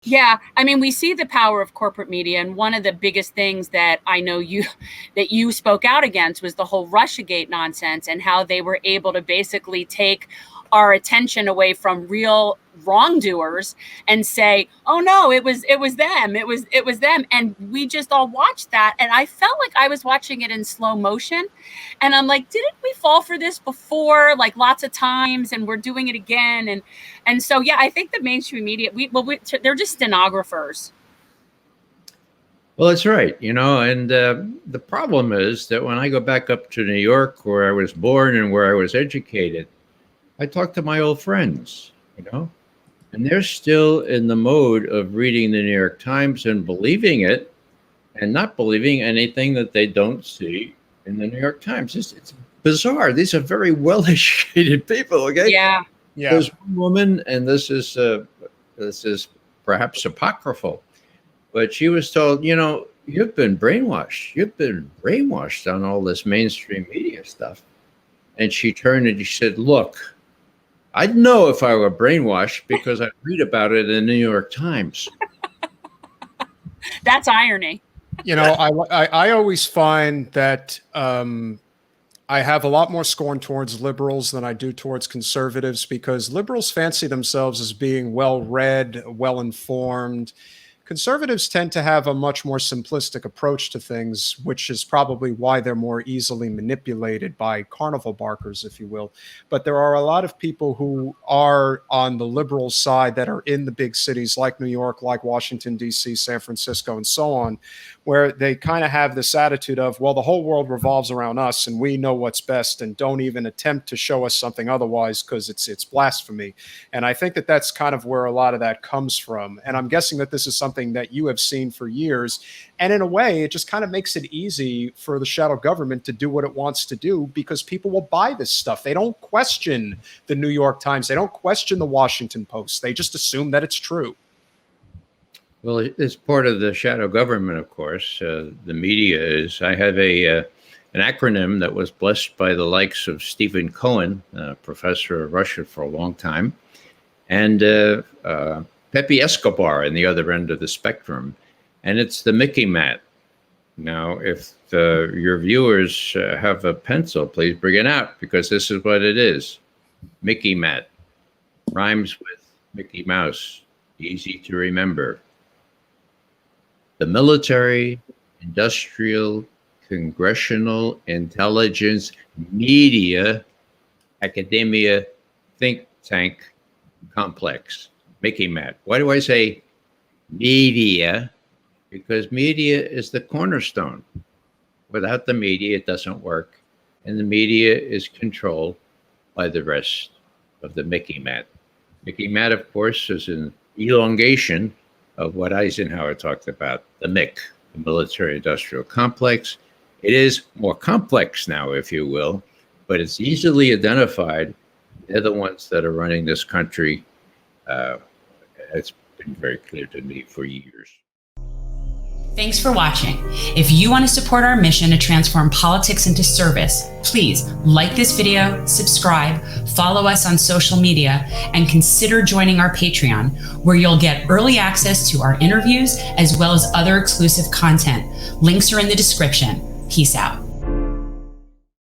Yeah, I mean, we see the power of corporate media, and one of the biggest things that I know you spoke out against was the whole Russiagate nonsense and how they were able to basically take our attention away from real wrongdoers and say, "Oh no, it was them. It was them." And we just all watched that, and I felt like I was watching it in slow motion. And I'm like, "Didn't we fall for this before like lots of times and we're doing it again?" And so, yeah, I think the mainstream media, they're just stenographers. Well, that's right. And the problem is that when I go back up to New York, where I was born and where I was educated, I talk to my old friends, and they're still in the mode of reading the New York Times and believing it and not believing anything that they don't see in the New York Times. It's bizarre. These are very well-educated people, okay? Yeah. Yeah. There's one woman, and this is perhaps apocryphal, but she was told, you've been brainwashed. You've been brainwashed on all this mainstream media stuff. And she turned and she said, look, I'd know if I were brainwashed because I'd read about it in the New York Times. That's irony. I always find that I have a lot more scorn towards liberals than I do towards conservatives, because liberals fancy themselves as being well-read, well-informed. Conservatives tend to have a much more simplistic approach to things, which is probably why they're more easily manipulated by carnival barkers, if you will. But there are a lot of people who are on the liberal side that are in the big cities like New York, like Washington, D.C., San Francisco, and so on, where they kind of have this attitude of, well, the whole world revolves around us and we know what's best, and don't even attempt to show us something otherwise because it's blasphemy. And I think that that's kind of where a lot of that comes from. And I'm guessing that this is something that you have seen for years. And in a way, it just kind of makes it easy for the shadow government to do what it wants to do, because people will buy this stuff. They don't question the New York Times. They don't question the Washington Post. They just assume that it's true. Well, it's part of the shadow government, of course. The media is. I have an acronym that was blessed by the likes of Stephen Cohen, professor of Russia for a long time, and Pepe Escobar on the other end of the spectrum, and it's the Mickey Mat. Now, if your viewers have a pencil, please bring it out, because this is what it is. Mickey Mat rhymes with Mickey Mouse, easy to remember. The military, industrial, congressional, intelligence, media, academia, think tank complex. Mickey Mat. Why do I say media? Because media is the cornerstone. Without the media, it doesn't work. And the media is controlled by the rest of the Mickey Mat. Mickey Mat, of course, is an elongation of what Eisenhower talked about, the MIC, the military-industrial complex. It is more complex now, if you will, but it's easily identified. They're the ones that are running this country. It's been very clear to me for years. Thanks for watching. If you want to support our mission to transform politics into service, please like this video, subscribe, follow us on social media, and consider joining our Patreon, where you'll get early access to our interviews as well as other exclusive content. Links are in the description. Peace out.